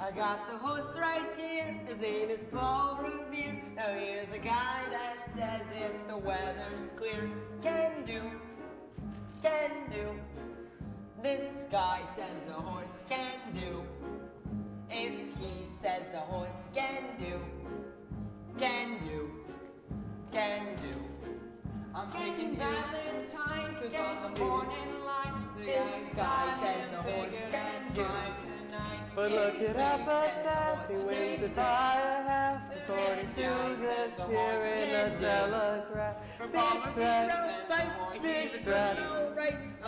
I got the host right here, his name is Paul Revere. Now here's a guy that says if the weather's clear, can do. This guy says the horse can do. If he says the horse can do. I'm taking Valentine, cause on the morning line, this guy says the horse can do. But look at Appetite, he wins it by a half, according to this here in the telegraph. Big threats,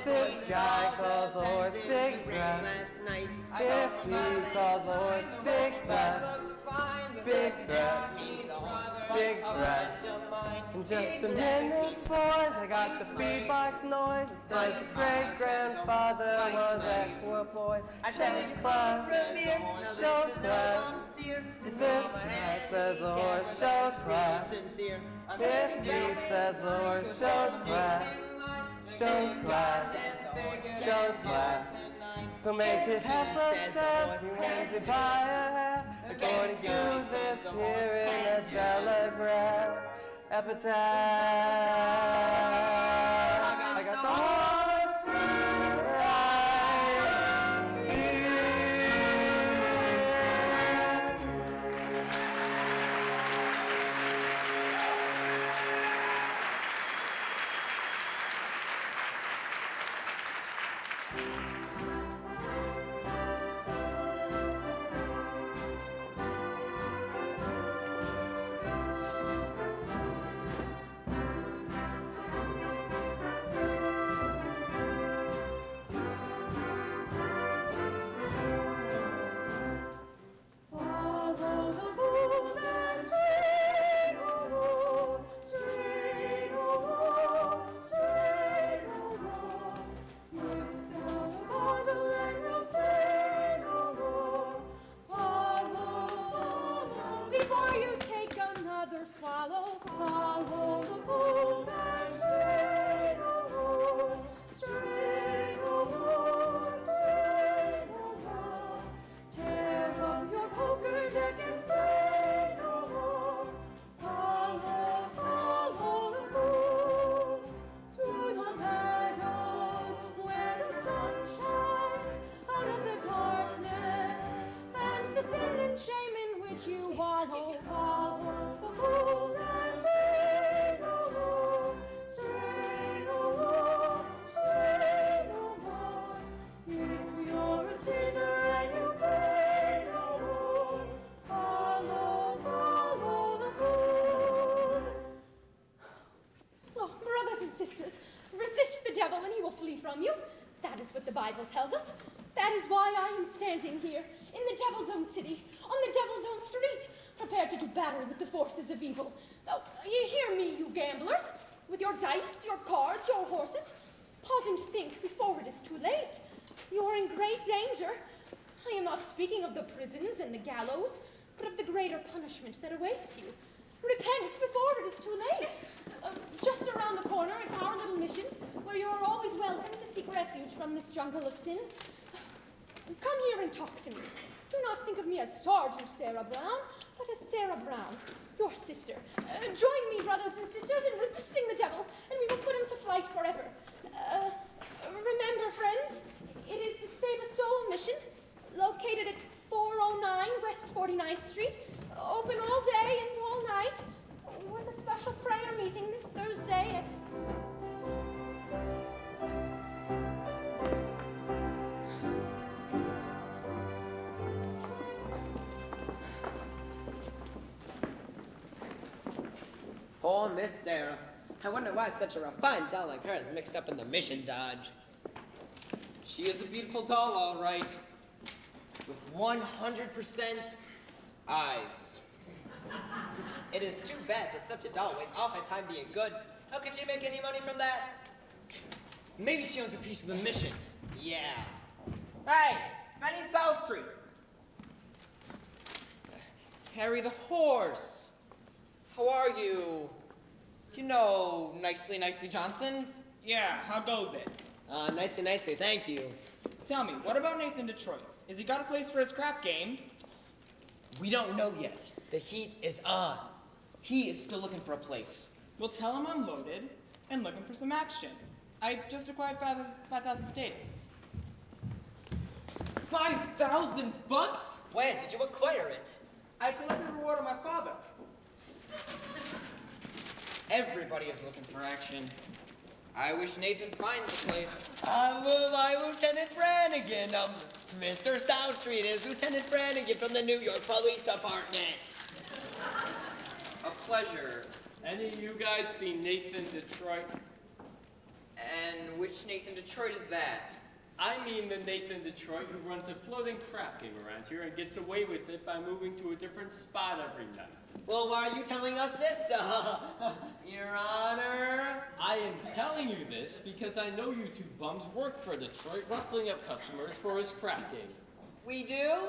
this guy calls the horse Big Threats. If he calls the horse Big Threats, Big Threats, Big Threat. In just a minute, boys, I got the beatbox noise. It says his great-grandfather was equipoise. Shows class, shows class. This guy says the horse shows class. If he says the horse shows class, shows class, shows class. So make it half a cent, he wins it by a half, according to this here in the telegraph. Appetite, I got the horse right here. Swallow, follow the fool and stray no more, stray no more, stray no more. Tear up your poker deck and play no more. Follow, follow the fool to the meadows where the sun shines out of the darkness and the sin and shame in which you wallow. Follow the fool and stray no more, stray no more, stray no more. If you're a sinner and you pray what the Bible tells us. That is why I am standing here, in the Devil's Own city, on the Devil's Own street, prepared to do battle with the forces of evil. Oh, you hear me, you gamblers, with your dice, your cards, your horses. Pause and think before it is too late. You are in great danger. I am not speaking of the prisons and the gallows, but of the greater punishment that awaits you. Repent before it is too late. Just around the corner is our little mission, where you are always welcome to seek refuge from this jungle of sin. Come here and talk to me. Do not think of me as Sergeant Sarah Brown, but as Sarah Brown, your sister. Join me, brothers and sisters, in resisting the devil, and we will put him to flight forever. Remember, friends, it is the Save a Soul mission, located at 409 West 49th Street, open all day and all night, with a special prayer meeting this Thursday at... Poor Miss Sarah. I wonder why such a refined doll like her is mixed up in the mission dodge. She is a beautiful doll, all right. With 100% eyes. It is too bad that such a doll wastes all her time being good. How could she make any money from that? Maybe she owns a piece of the mission. Yeah. Hey, I need Southstreet. Harry the horse. How are you? You know, nicely Johnson? Yeah, how goes it? Nicely, thank you. Tell me, what about Nathan Detroit? Has he got a place for his crap game? We don't know yet. The heat is on. He is still looking for a place. We'll tell him I'm loaded and looking for some action. I just acquired 5,000 potatoes. 5,000 bucks? Where did you acquire it? I collected the reward of my father. Everybody is looking for action. I wish Nathan finds a place. My Lieutenant Brannigan. Mr. Southstreet is Lieutenant Brannigan from the New York Police Department. A pleasure. Any of you guys see Nathan Detroit? And which Nathan Detroit is that? I mean the Nathan Detroit who runs a floating crap game around here and gets away with it by moving to a different spot every night. Well, why are you telling us this, Your Honor? I am telling you this because I know you two bums work for Detroit, rustling up customers for his crap game. We do?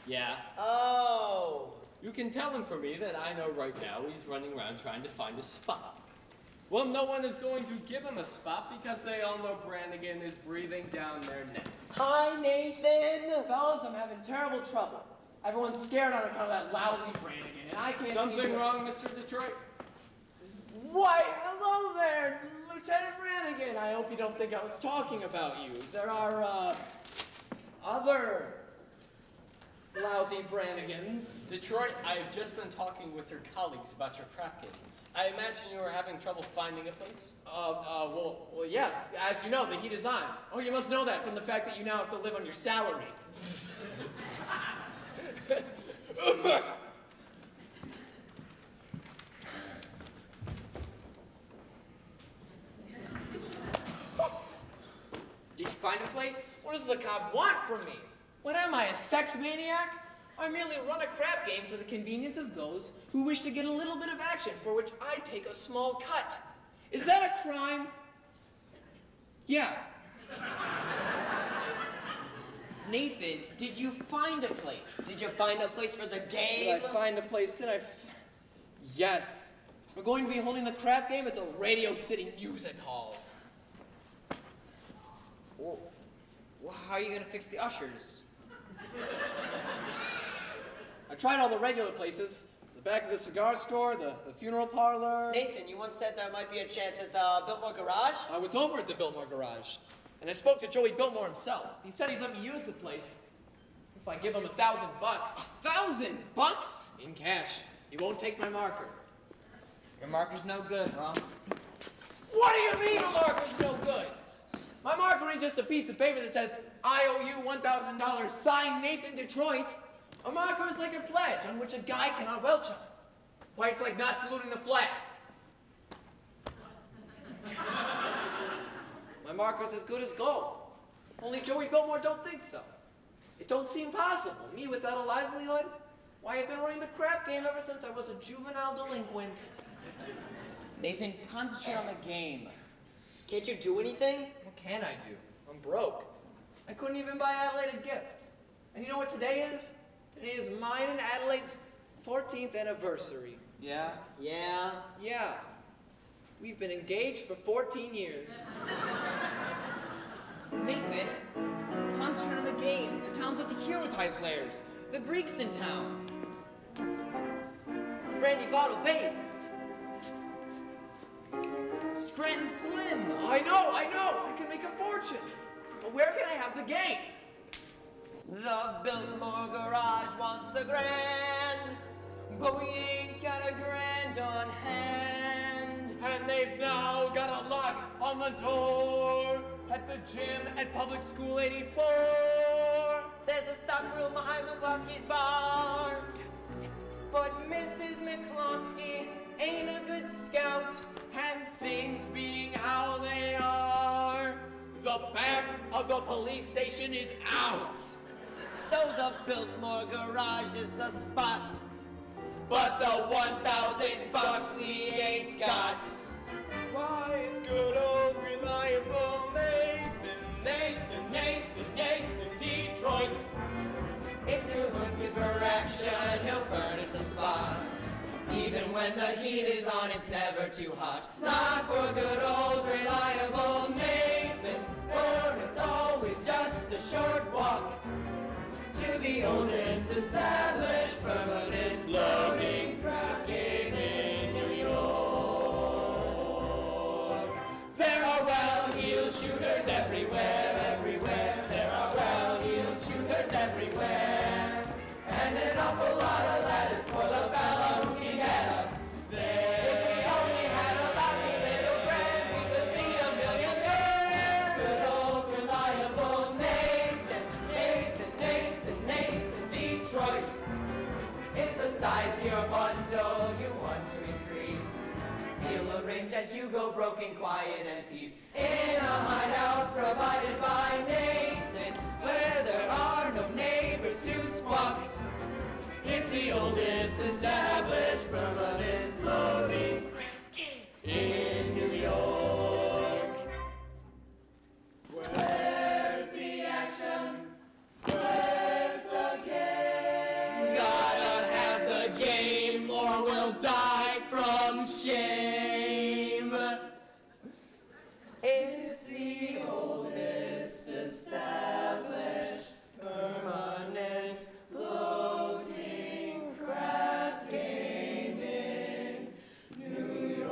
Yeah. Oh. You can tell him for me that I know right now he's running around trying to find a spot. Well, no one is going to give him a spot because they all know Brannigan is breathing down their necks. Hi, Nathan. Fellas, I'm having terrible trouble. Everyone's scared on account of that lousy Brannigan, and I can't Something wrong, Mr. Detroit? Why, hello there, Lieutenant Brannigan. I hope you don't think I was talking about you. There are, other lousy Brannigans. Detroit, I have just been talking with your colleagues about your crap game. I imagine you are having trouble finding a place? Well, yes. As you know, the heat is on. Oh, you must know that from the fact that you now have to live on your salary. Did you find a place? What does the cop want from me? What am I, a sex maniac? I merely run a crap game for the convenience of those who wish to get a little bit of action, for which I take a small cut. Is that a crime? Yeah. Nathan, did you find a place? Did you find a place for the game? Did I find a place? Yes. We're going to be holding the crap game at the Radio City Music Hall. Well, how are you going to fix the ushers? I tried all the regular places. The back of the cigar store, the funeral parlor. Nathan, you once said there might be a chance at the Biltmore Garage? I was over at the Biltmore Garage, and I spoke to Joey Biltmore himself. He said he'd let me use the place if I give him $1,000. $1,000? In cash. He won't take my marker. Your marker's no good, huh? What do you mean a marker's no good? My marker ain't just a piece of paper that says, I owe you $1,000, signed Nathan Detroit. A marker is like a pledge on which a guy cannot welch on. Why, it's like not saluting the flag. My marker's as good as gold. Only Joey Biltmore don't think so. It don't seem possible. Me without a livelihood? Why, I've been running the crap game ever since I was a juvenile delinquent. Nathan, concentrate on the game. Can't you do anything? What can I do? I'm broke. I couldn't even buy Adelaide a gift. And you know what today is? Today is mine and Adelaide's 14th anniversary. Yeah? Yeah. Yeah. We've been engaged for 14 years. Nathan, concentrate on the game. The town's up to here with high players. The Greek's in town. Brandy Bottle Bates. Scranton Slim. I know. I can make a fortune. But where can I have the game? The Biltmore Garage wants a grand, but we ain't got a grand on hand. And they've now got a lock on the door at the gym at Public School 84. There's a stock room behind McCloskey's bar. But Mrs. McCloskey ain't a good scout. And things being how they are, the back of the police station is out. So the Biltmore Garage is the spot. But the $1,000 we ain't got. Why, it's good old reliable Nathan, Detroit. If you're looking for action, he'll furnish a spot. Even when the heat is on, it's never too hot. Not for good old reliable Nathan, for it's always just a short walk to the oldest established permanent floating crap game in New York. There are well-heeled shooters everywhere. There are well-heeled shooters everywhere. And an awful lot of letters for the fellow who can get us there. If we only had a lousy little grand, we could be a millionaire. Good old reliable Nathan, Detroit. If the size of your bundle you want to increase, he'll arrange that you go broke in quiet and peace. In a hideout provided by Nathan, where there are no neighbors to squawk. It's the oldest established permanent floating crap game in New York. Where's the action? Where's the game? Gotta have the game or we'll die from shame. It's the oldest established permanent floating crap game in New York.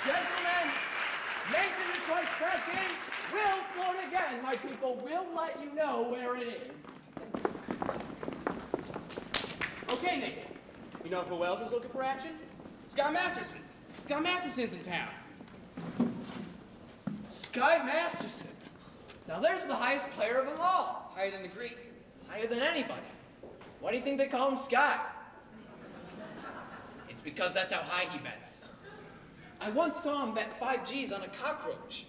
Gentlemen, Nathan Detroit's crap game will float again. My people will let you know where it is. Okay, Nathan. You know who else is looking for action? Scott Masterson. Scott Masterson's in town. Sky Masterson. Now there's the highest player of them all. Higher than the Greek. Higher than anybody. Why do you think they call him Sky? It's because that's how high he bets. I once saw him bet 5 G's on a cockroach.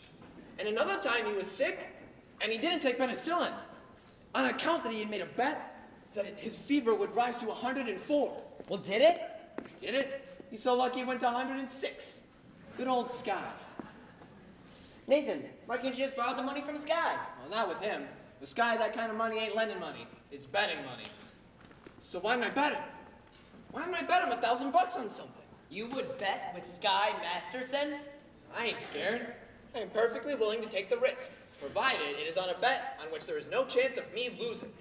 And another time he was sick, and he didn't take penicillin. On account that he had made a bet that his fever would rise to 104. Well, did it? Did it? He's so lucky he went to 106. Good old Sky. Nathan, why can't you just borrow the money from Sky? Well, not with him. With Sky, that kind of money ain't lending money. It's betting money. So why didn't I bet him? Why didn't I bet him $1,000 on something? You would bet with Sky Masterson? I ain't scared. I am perfectly willing to take the risk, provided it is on a bet on which there is no chance of me losing.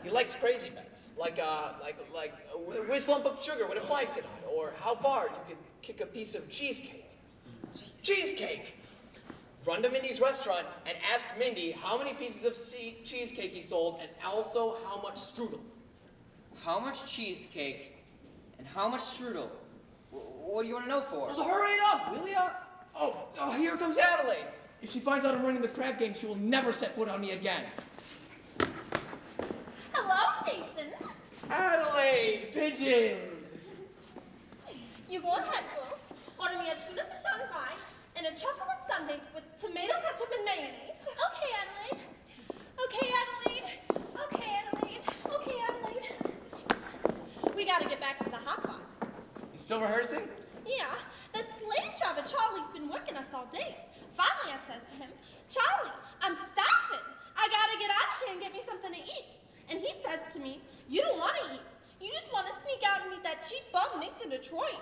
He likes crazy bets, like which lump of sugar would a fly sit on, or how far you could kick a piece of cheesecake. Cheesecake! Run to Mindy's restaurant and ask Mindy how many pieces of cheesecake he sold, and also how much strudel. How much cheesecake and how much strudel? What do you want to know for? Well, hurry it up, will ya? Oh, here comes Adelaide. If she finds out I'm running the crab game, she will never set foot on me again. Adelaide, pigeon! You go ahead, girls. Order me a tuna fish on fry and a chocolate sundae with tomato ketchup and mayonnaise. Okay, Adelaide. Okay, Adelaide. Okay, Adelaide. Okay, Adelaide. We gotta get back to the hot box. You still rehearsing? Yeah, that slave driver Charlie's been working us all day. Finally, I says to him, Charlie, I'm starving. I gotta get out of here and get me something to eat. And he says to me, you don't want to eat. You just want to sneak out and eat that cheap bum Nick in Detroit.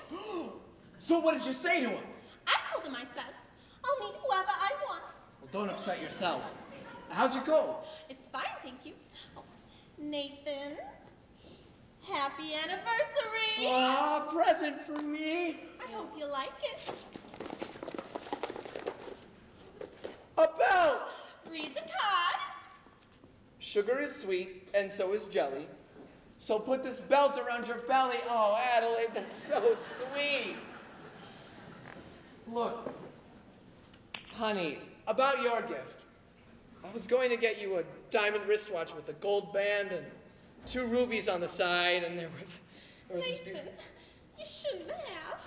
So what did you say to him? I told him, I says, I'll meet whoever I want. Well, don't upset yourself. How's your cold? It's fine, thank you. Oh, Nathan, happy anniversary. Aw, present for me. I hope you like it. A belt. Read the card. Sugar is sweet, and so is jelly. So put this belt around your belly. Oh, Adelaide, that's so sweet. Look, honey, about your gift. I was going to get you a diamond wristwatch with a gold band and 2 rubies on the side, and there was this Nathan, beautiful... you shouldn't have.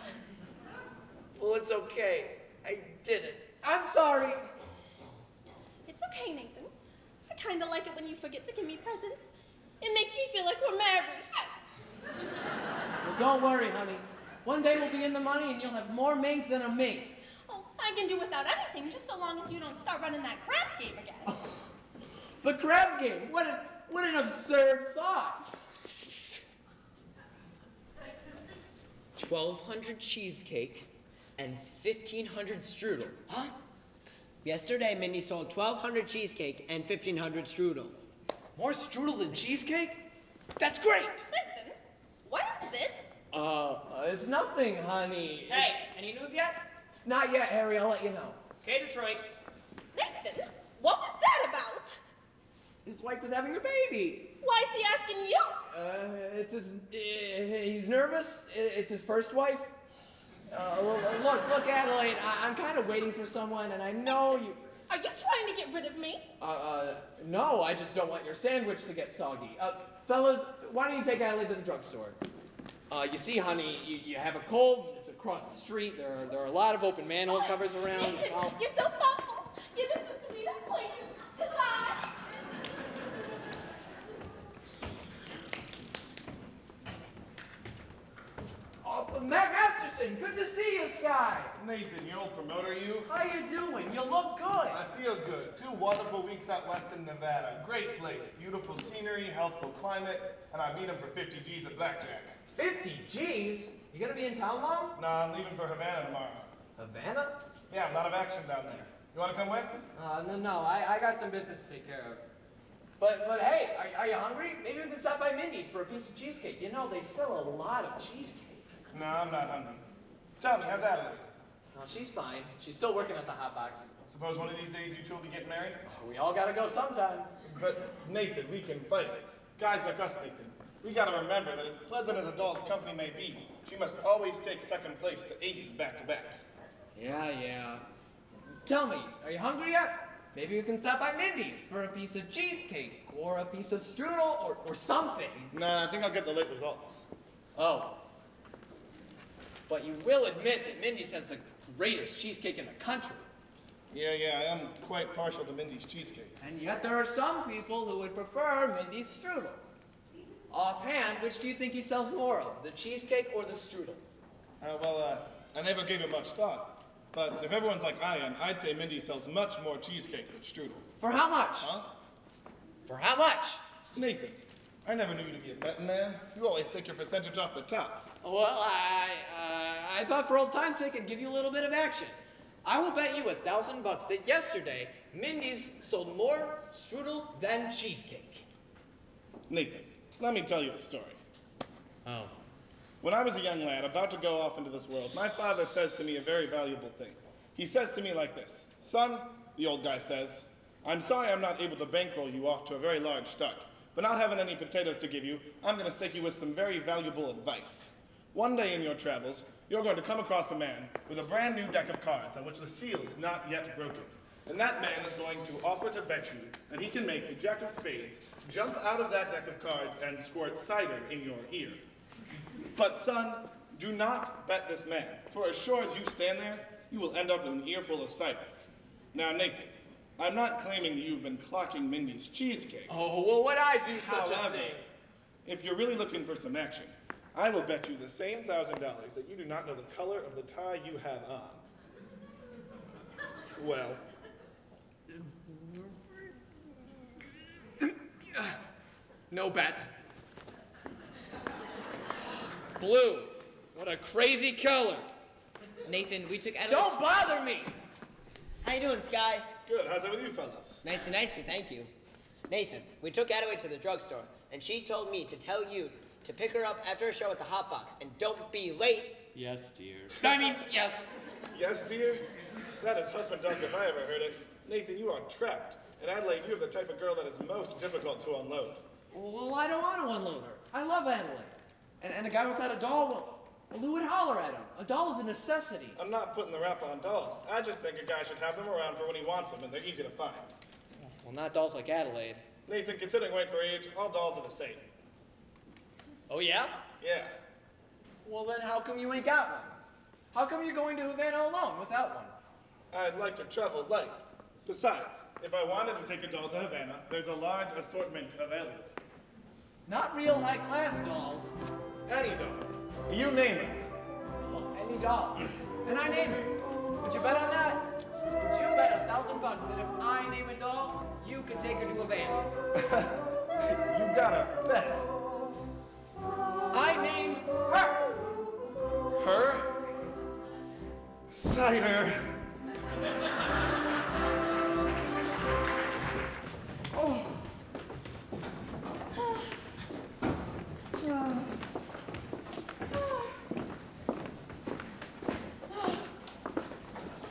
Well, it's okay. I did it. I'm sorry. It's okay, Nathan. I kind of like it when you forget to give me presents. It makes me feel like we're married. Well, don't worry, honey. One day we'll be in the money and you'll have more mink than a mink. Oh, I can do without anything, just so long as you don't start running that crab game again. Oh, the crab game. What an absurd thought. 1,200 cheesecake and 1,500 strudel. Huh? Yesterday, Mindy sold 1,200 cheesecake and 1,500 strudel. More strudel than cheesecake? That's great. Nathan, what is this? It's nothing, honey. Hey, any news yet? Not yet, Harry. I'll let you know. Okay, Detroit. Nathan, what was that about? His wife was having a baby. Why is he asking you? It's his... he's nervous. It's his first wife. Look, Adelaide, I'm kind of waiting for someone, and I know you... Are you trying to get rid of me? No, I just don't want your sandwich to get soggy. Fellas, why don't you take Adelaide to the drugstore? You see, honey, you have a cold, it's across the street, there are a lot of open manhole covers around. Nathan, you're so thoughtful. You're just the sweetest person. Goodbye. Masterson, good to see you, Sky. Nathan, your old promoter, you? How you doing? You look good. I feel good. 2 wonderful weeks out west in Nevada. Great place. Beautiful scenery, healthful climate, and I beat him for 50 G's at blackjack. 50 G's? You gonna be in town long? No, I'm leaving for Havana tomorrow. Havana? Yeah, a lot of action down there. You want to come with? No, I got some business to take care of. But hey, are you hungry? Maybe we can stop by Mindy's for a piece of cheesecake. You know, they sell a lot of cheesecake. No, I'm not hungry. Tell me, how's Adelaide? No, she's fine. She's still working at the hot box. Suppose one of these days you two will be getting married? We all gotta go sometime. But, Nathan, we can fight. Guys like us, Nathan, we gotta remember that as pleasant as a doll's company may be, she must always take second place to aces back-to-back. Yeah. Tell me, are you hungry yet? Maybe we can stop by Mindy's for a piece of cheesecake, or a piece of strudel, or something. Nah, I think I'll get the late results. Oh. But you will admit that Mindy's has the greatest cheesecake in the country. Yeah, I am quite partial to Mindy's cheesecake. And yet there are some people who would prefer Mindy's strudel. Offhand, which do you think he sells more of, the cheesecake or the strudel? I never gave it much thought. But if everyone's like I am, I'd say Mindy sells much more cheesecake than strudel. For how much? Huh? For how much? Nathan, I never knew you to be a betting man. You always take your percentage off the top. Well, I thought for old time's sake I'd give you a little bit of action. I will bet you $1,000 that yesterday Mindy's sold more strudel than cheesecake. Nathan, let me tell you a story. Oh. When I was a young lad about to go off into this world, my father says to me a very valuable thing. He says to me like this, "Son," the old guy says, "I'm sorry I'm not able to bankroll you off to a very large start, but not having any potatoes to give you, I'm going to stick you with some very valuable advice. One day in your travels, you're going to come across a man with a brand new deck of cards on which the seal is not yet broken. And that man is going to offer to bet you that he can make the Jack of Spades jump out of that deck of cards and squirt cider in your ear. But son, do not bet this man, for as sure as you stand there, you will end up with an earful of cider. Now, Nathan, I'm not claiming that you've been clocking Mindy's cheesecake. Oh, well, would I do such a However, thing? if you're really looking for some action, I will bet you the same $1,000 that you do not know the color of the tie you have on. Well, no bet. Blue. What a crazy color. Nathan, we took Adelaide. Don't bother me! How you doing, Sky? good. How's it with you fellas? Nicey, thank you. Nathan, we took Adelaide to the drugstore, and she told me to tell you to pick her up after a show at the Hot Box, and don't be late. Yes, dear. I mean, yes. Yes, dear? That is husband talk if I ever heard it. Nathan, you are trapped. And Adelaide, you are the type of girl that is most difficult to unload. Well, I don't want to unload her. I love Adelaide. And a guy without a doll, well, who would holler at him? A doll is a necessity. I'm not putting the rap on dolls. I just think a guy should have them around for when he wants them, and they're easy to find. Well, not dolls like Adelaide. Nathan, considering weight for age, all dolls are the same. Oh, yeah? Yeah. Well, then how come you ain't got one? How come you're going to Havana alone without one? I'd like to travel light. Besides, if I wanted to take a doll to Havana, there's a large assortment available. Not real high-class dolls. Any doll. You name it. Well, any doll. And I name it. Would you bet on that? Would you bet $1,000 that if I name a doll, you could take her to Havana? You gotta bet. I name her. Her? Cider. Oh.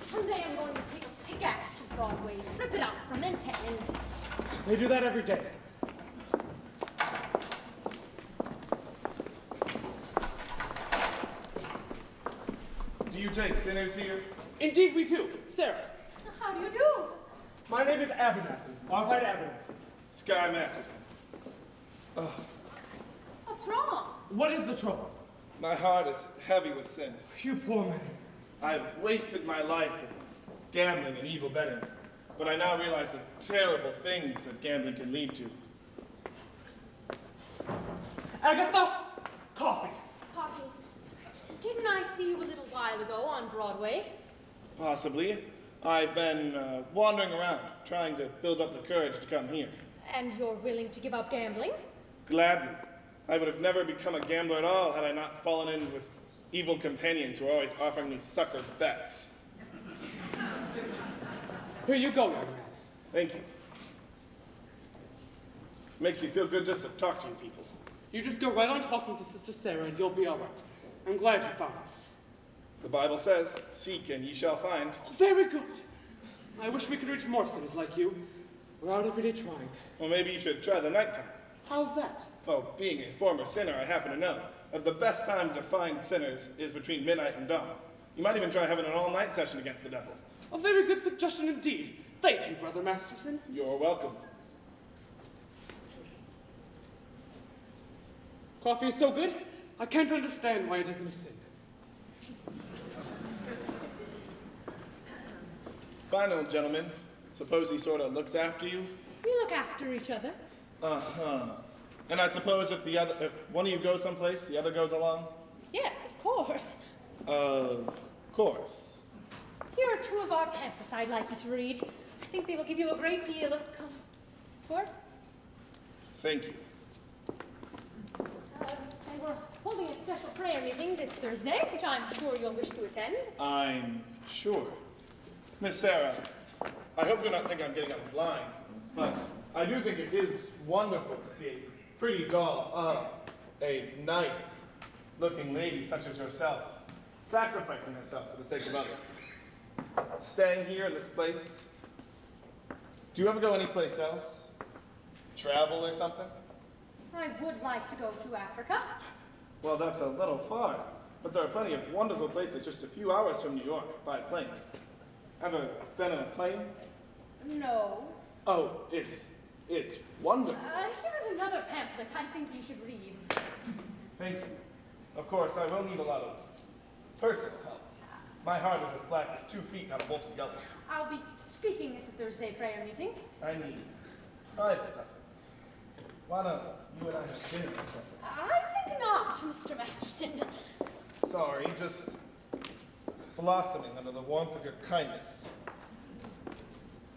Someday I'm going to take a pickaxe to Broadway and rip it out from end to end. They do that every day. Do you take sinners here? Indeed we do. Sarah. How do you do? My name is Abernathy. Arvide Abernathy. Sky Masterson. What's wrong? What is the trouble? My heart is heavy with sin. You poor man. I've wasted my life with gambling and evil betting, but I now realize the terrible things that gambling can lead to. Agatha, coffee. Coffee. Didn't I see you a little while ago on Broadway? Possibly. I've been wandering around, trying to build up the courage to come here. And you're willing to give up gambling? Gladly. I would have never become a gambler at all had I not fallen in with evil companions who are always offering me sucker bets. Here you go, young man. Thank you. Makes me feel good just to talk to you people. You just go right on talking to Sister Sarah and you'll be all right. I'm glad you found us. The Bible says, seek and ye shall find. Oh, very good. I wish we could reach more sinners like you. We're out every day trying. Well, maybe you should try the nighttime. How's that? Well, being a former sinner, I happen to know that the best time to find sinners is between midnight and dawn. You might even try having an all-night session against the devil. A very good suggestion indeed. Thank you, Brother Masterson. You're welcome. Coffee is so good, I can't understand why it isn't a sin. Fine, old gentleman. Suppose he sort of looks after you? We look after each other. Uh-huh. And I suppose if one of you goes someplace, the other goes along? Yes, of course. Of course. Here are two of our pamphlets I'd like you to read. I think they will give you a great deal of comfort. Thank you. And we're holding a special prayer meeting this Thursday, which I'm sure you'll wish to attend. I'm sure. Miss Sarah, I hope you don't think I'm getting out of line, but I do think it is wonderful to see a pretty doll, a nice-looking lady such as yourself, sacrificing herself for the sake of others. Staying here in this place. Do you ever go anyplace else? Travel or something? I would like to go to Africa. Well, that's a little far, but there are plenty of wonderful places just a few hours from New York by plane. Ever been in a plane? No. Oh, it's wonderful. Here's another pamphlet I think you should read. Thank you. Of course, I will need a lot of personal help. My heart is as black as 2 feet out of Bolton Gully. I'll be speaking at the Thursday prayer meeting. I need private lessons. Why don't you and I have dinner or something? I think not, Mr. Masterson. Sorry, just blossoming under the warmth of your kindness.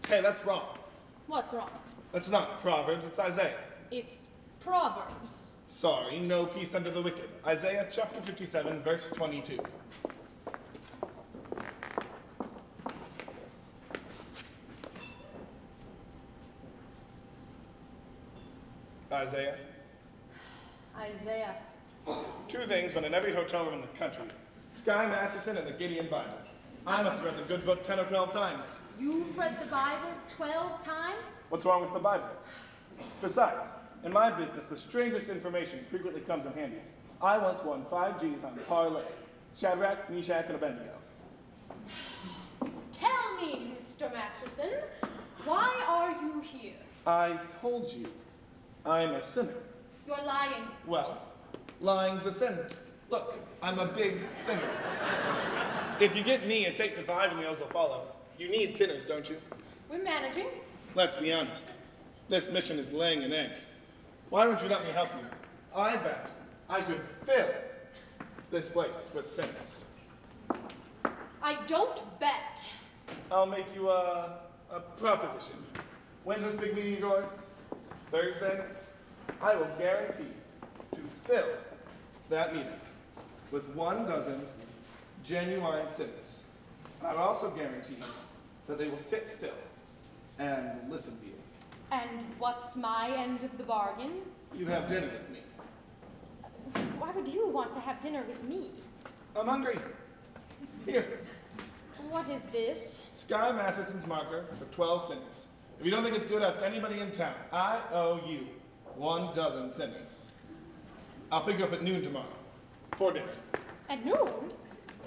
Hey, that's wrong. What's wrong? That's not Proverbs, it's Isaiah. It's Proverbs. Sorry, no peace under the wicked. Isaiah chapter 57, verse 22. Isaiah. Isaiah. 2 things when in every hotel room in the country. Sky Masterson and the Gideon Bible. I must have read the good book 10 or 12 times. You've read the Bible 12 times? What's wrong with the Bible? Besides, in my business, the strangest information frequently comes in handy. I once won 5 G's on parlay. Shadrach, Meshach, and Abednego. Tell me, Mr. Masterson, why are you here? I told you, I'm a sinner. You're lying. Well, lying's a sin. Look, I'm a big sinner. If you get me, it's 8 to 5 and the others will follow. You need sinners, don't you? We're managing. Let's be honest. This mission is laying an egg. Why don't you let me help you? I bet I could fill this place with sinners. I don't bet. I'll make you a proposition. When's this big meeting of yours? Thursday? I will guarantee to fill that meeting with 12 genuine sinners. And I will also guarantee that they will sit still and listen to you. And what's my end of the bargain? You have dinner with me. Why would you want to have dinner with me? I'm hungry. Here. What is this? Sky Masterson's marker for 12 sinners. If you don't think it's good, ask anybody in town. I owe you 12 sinners. I'll pick you up at noon tomorrow for dinner. At noon?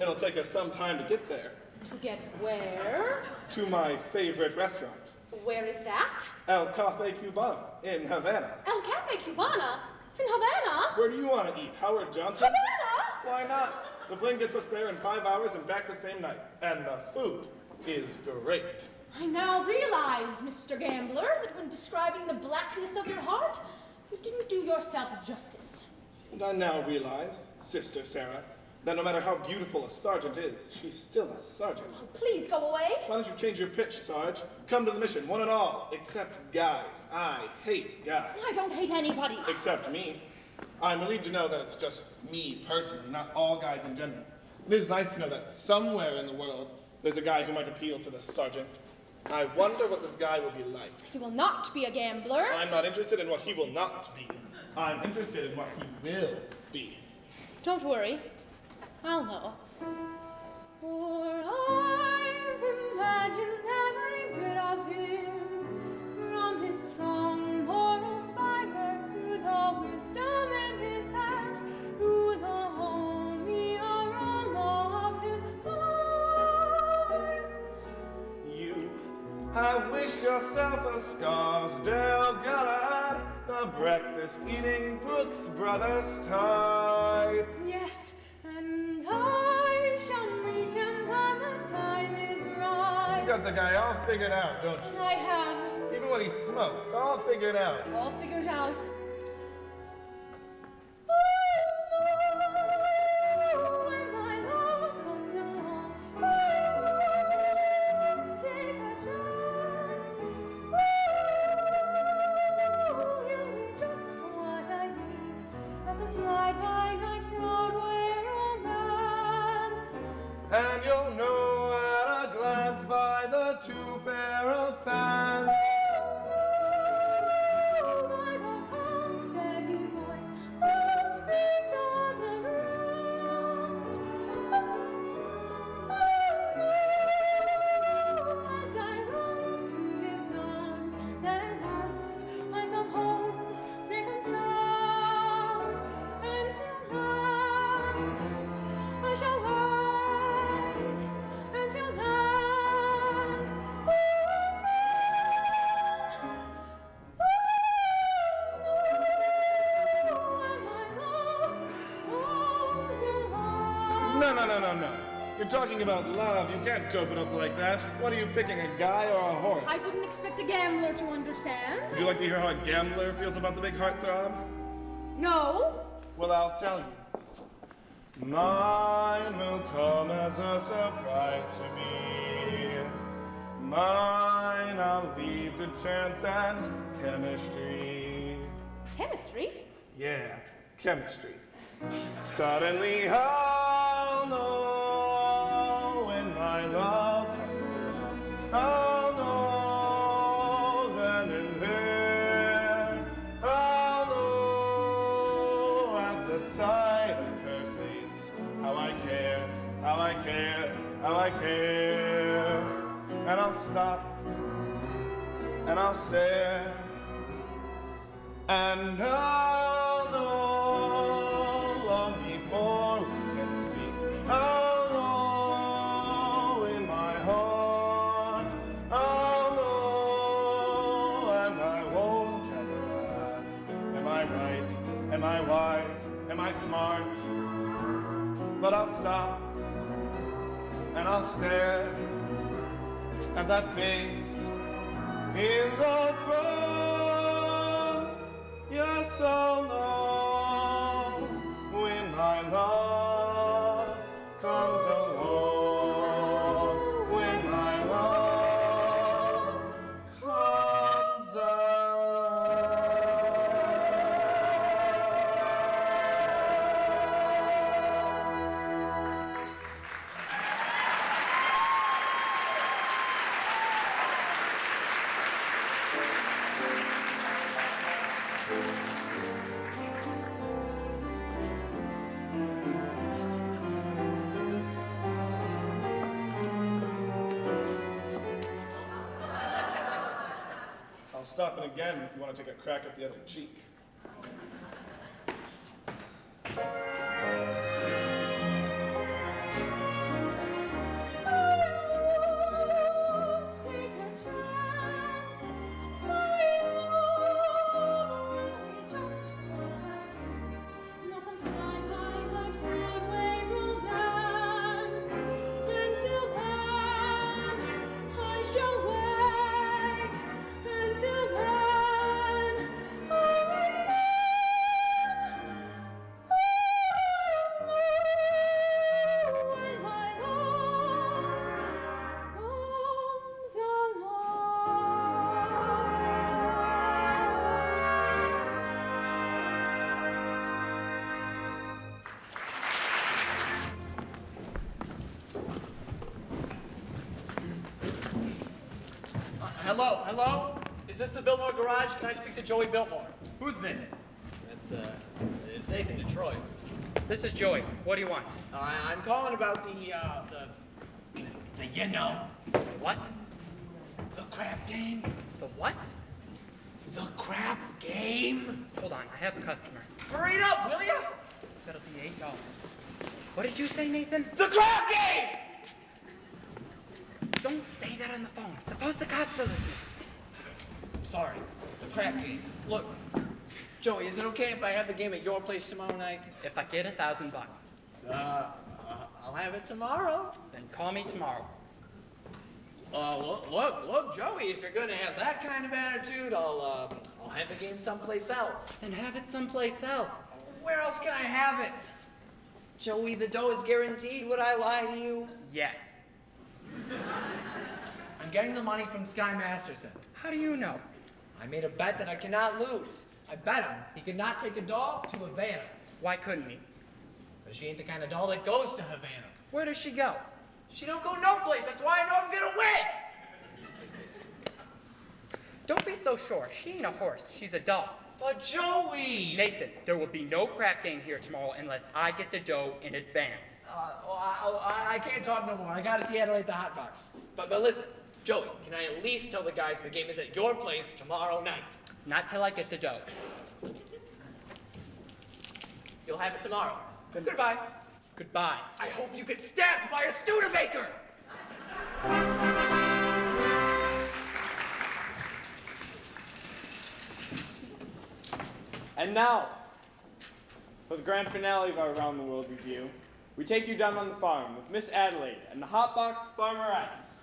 It'll take us some time to get there. To get where? To my favorite restaurant. Where is that? El Cafe Cubano in Havana. El Cafe Cubana? In Havana? Where do you want to eat? Howard Johnson? Havana? Why not? The plane gets us there in 5 hours and back the same night. And the food is great. I now realize, Mr. Gambler, that when describing the blackness of your heart, you didn't do yourself justice. And I now realize, Sister Sarah, that no matter how beautiful a sergeant is, she's still a sergeant. Please go away. Why don't you change your pitch, Sarge? Come to the mission, one and all, except guys. I hate guys. I don't hate anybody. Except me. I'm relieved to know that it's just me personally, not all guys in general. It is nice to know that somewhere in the world, there's a guy who might appeal to the sergeant. I wonder what this guy will be like. He will not be a gambler. I'm not interested in what he will not be. I'm interested in what he will be. Don't worry. I'll know. For I've imagined every bit of him, from his strong moral fiber to the wisdom in his head, to the homey aroma of his heart. You have wished yourself a Scarsdale Galahad, the breakfast-eating Brooks Brothers type. Yes, and I shall meet him when the time is right. You got the guy all figured out, don't you? I have. Even what he smokes, all figured out. All figured out. When my love comes along, take a chance. You'll be just what I need as a fly-by-night Broadway romance. And you'll know at a glance by the 2 pair of pants. By the No. You're talking about love. You can't dope it up like that. What are you picking, a guy or a horse? I wouldn't expect a gambler to understand. Would you like to hear how a gambler feels about the big heartthrob? No. Well, I'll tell you. Mine will come as a surprise to me. Mine I'll leave to chance and chemistry. Chemistry? Yeah, chemistry. Suddenly I'll know when my love comes along. I'll know then and there. I'll know at the sight of her face how I care, how I care, how I care. And I'll stop and I'll stare and I'll know long before we can speak. I'll know in my heart. I'll know and I won't ever ask. Am I right? Am I wise? Am I smart? But I'll stop and I'll stare at that face in the throne. Yes, I'll know when my love comes along. When my love comes I'll stop it again if you want to take a crack at the other cheek. Hello? Is this the Biltmore garage? Can I speak to Joey Biltmore? Who's this? It's Nathan Detroit. This is Joey. What do you want? I'm calling about the you know. What? The crap game. The what? The crap game. Hold on, I have a customer. Hurry it up, will ya? That'll be $8. What did you say, Nathan? The crap game! Don't say that on the phone. Suppose the cops are listening. I'm sorry. The crap game. Look, Joey, is it okay if I have the game at your place tomorrow night? If I get $1,000. I'll have it tomorrow. Then call me tomorrow. Look, Joey, if you're gonna have that kind of attitude, I'll have the game someplace else. Then have it someplace else. Where else can I have it? Joey, the dough is guaranteed. Would I lie to you? Yes. I'm getting the money from Sky Masterson. How do you know? I made a bet that I cannot lose. I bet him he could not take a doll to Havana. Why couldn't he? Because she ain't the kind of doll that goes to Havana. Where does she go? She don't go no place. That's why I know I'm gonna win. Don't be so sure. She ain't a horse. She's a doll. But Joey! Nathan, there will be no crap game here tomorrow unless I get the dough in advance. I can't talk no more. I gotta see Adelaide the hot box. But listen, Joey, can I at least tell the guys the game is at your place tomorrow night? Not till I get the dough. You'll have it tomorrow. Goodbye. Goodbye. I hope you get stabbed by a Studebaker! And now, for the grand finale of our Around the World review, we take you down on the farm with Miss Adelaide and the Hotbox Farmerettes.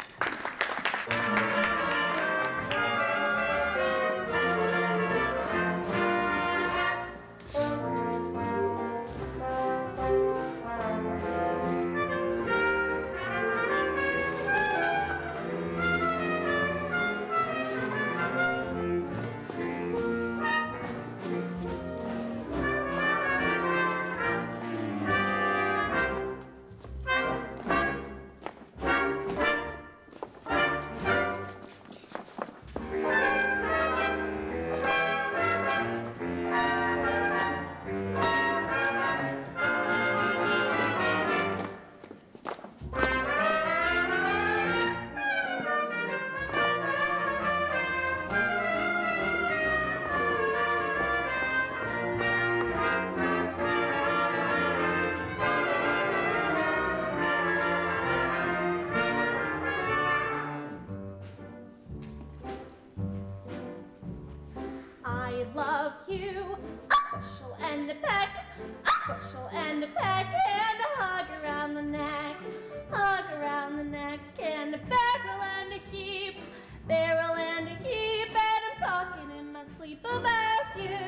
I love you, a bushel and a peck, a bushel and a peck, and a hug around the neck, and a barrel and a heap, and I'm talking in my sleep about you.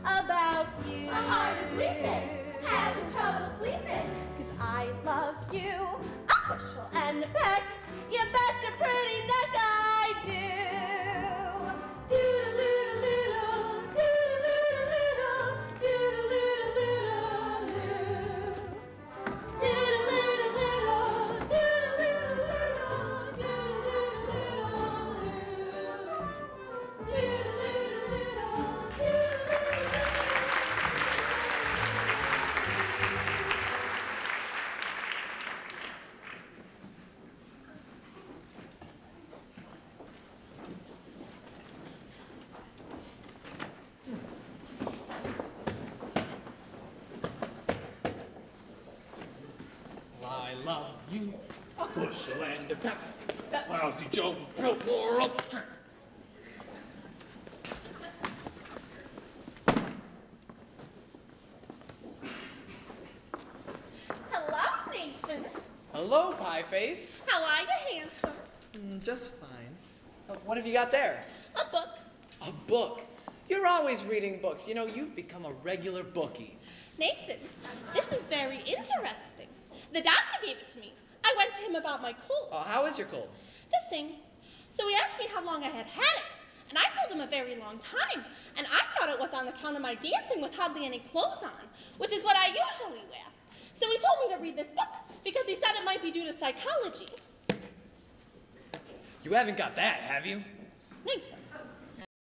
About you. My heart is leaping, having trouble sleeping, 'cause I love you, a bushel and a peck, you bet your pretty neck I do. Doodle-doodle-doodle, doodle-doodle-doodle, doodle-doodle-doodle-doo. Doodle-doodle-doodle, doodle-doodle-doodle, doodle-doodle-doodle-doo. Doodle-doodle-doodle, doodle-doodle-doodle. I love you, a bushel and a peck. That lousy Joe built more up. Hello, Nathan. Hello, Pie Face. How are you, handsome? Just fine. What have you got there? A book. A book. You're always reading books. You know, you've become a regular bookie. Nathan, this is very interesting. The doctor gave it to me. I went to him about my cold. How is your cold? The same. So he asked me how long I had it, and I told him a very long time. And I thought it was on account of my dancing with hardly any clothes on, which is what I usually wear. So he told me to read this book because he said it might be due to psychology. You haven't got that, have you? Nathan,